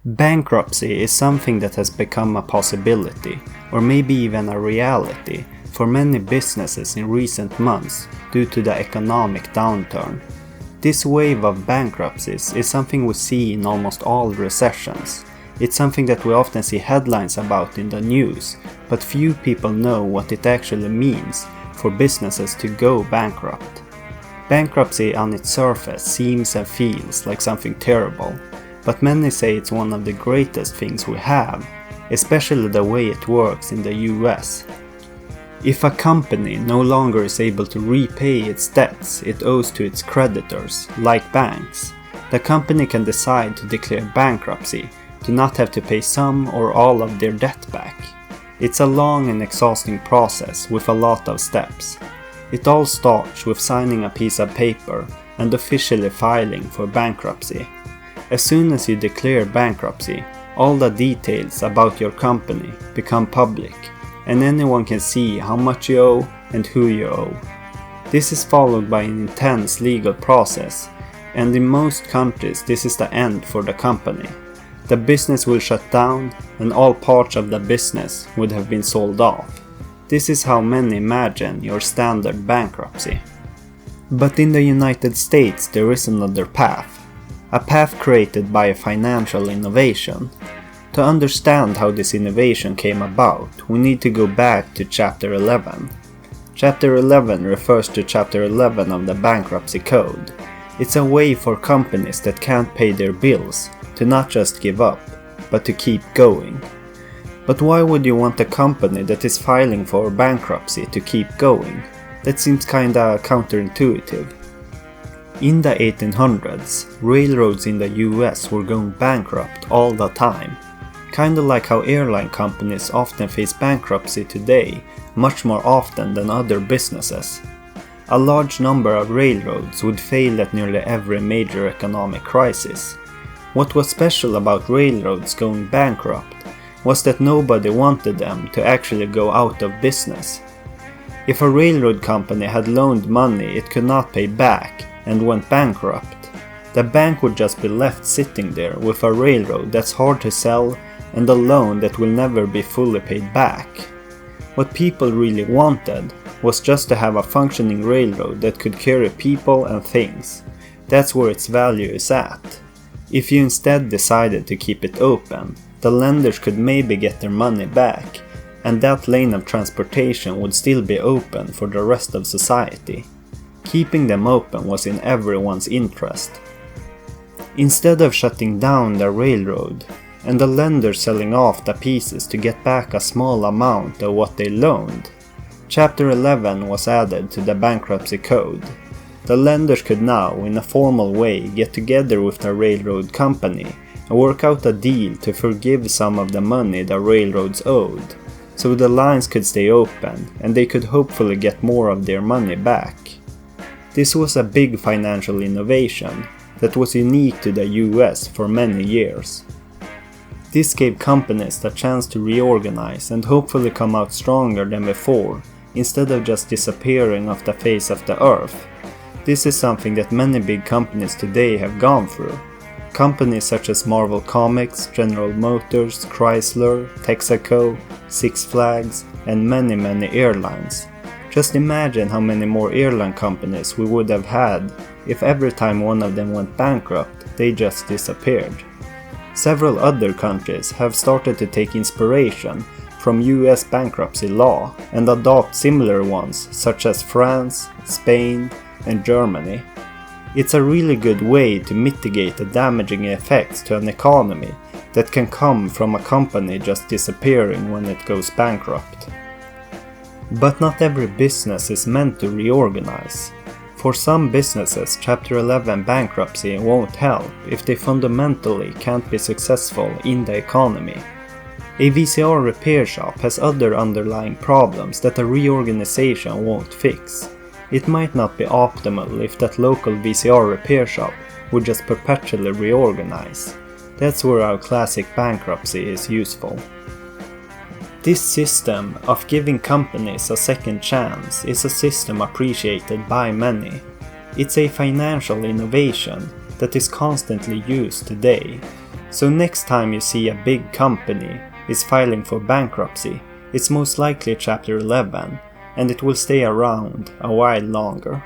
Bankruptcy is something that has become a possibility, or maybe even a reality, for many businesses in recent months due to the economic downturn. This wave of bankruptcies is something we see in almost all recessions. It's something that we often see headlines about in the news, but few people know what it actually means for businesses to go bankrupt. Bankruptcy on its surface seems and feels like something terrible, but many say it's one of the greatest things we have, especially the way it works in the US. If a company no longer is able to repay its debts it owes to its creditors, like banks, the company can decide to declare bankruptcy to not have to pay some or all of their debt back. It's a long and exhausting process with a lot of steps. It all starts with signing a piece of paper and officially filing for bankruptcy. As soon as you declare bankruptcy, all the details about your company become public, and anyone can see how much you owe and who you owe. This is followed by an intense legal process, and in most countries this is the end for the company. The business will shut down and all parts of the business would have been sold off. This is how many imagine your standard bankruptcy. But in the United States there is another path. A path created by a financial innovation. To understand how this innovation came about, we need to go back to Chapter 11. Chapter 11 refers to Chapter 11 of the Bankruptcy Code. It's a way for companies that can't pay their bills to not just give up, but to keep going. But why would you want a company that is filing for bankruptcy to keep going? That seems kinda counterintuitive. In the 1800s, railroads in the US were going bankrupt all the time. Kinda like how airline companies often face bankruptcy today, much more often than other businesses. A large number of railroads would fail at nearly every major economic crisis. What was special about railroads going bankrupt was that nobody wanted them to actually go out of business. If a railroad company had loaned money it could not pay back and went bankrupt, the bank would just be left sitting there with a railroad that's hard to sell and a loan that will never be fully paid back. What people really wanted was just to have a functioning railroad that could carry people and things. That's where its value is at. If you instead decided to keep it open, the lenders could maybe get their money back, and that lane of transportation would still be open for the rest of society. Keeping them open was in everyone's interest. Instead of shutting down the railroad, and the lender selling off the pieces to get back a small amount of what they loaned, Chapter 11 was added to the Bankruptcy Code. The lenders could now, in a formal way, get together with the railroad company and work out a deal to forgive some of the money the railroads owed, so the lines could stay open and they could hopefully get more of their money back. This was a big financial innovation that was unique to the US for many years. This gave companies the chance to reorganize and hopefully come out stronger than before, instead of just disappearing off the face of the earth. This is something that many big companies today have gone through. Companies such as Marvel Comics, General Motors, Chrysler, Texaco, Six Flags, and many airlines. Just imagine how many more airline companies we would have had if every time one of them went bankrupt, they just disappeared. Several other countries have started to take inspiration from US bankruptcy law and adopt similar ones such as France, Spain, and Germany. It's a really good way to mitigate the damaging effects to an economy that can come from a company just disappearing when it goes bankrupt. But not every business is meant to reorganize. For some businesses, Chapter 11 bankruptcy won't help if they fundamentally can't be successful in the economy. A VCR repair shop has other underlying problems that a reorganization won't fix. It might not be optimal if that local VCR repair shop would just perpetually reorganize. That's where our classic bankruptcy is useful. This system of giving companies a second chance is a system appreciated by many. It's a financial innovation that is constantly used today. So next time you see a big company is filing for bankruptcy, it's most likely Chapter 11, and it will stay around a while longer.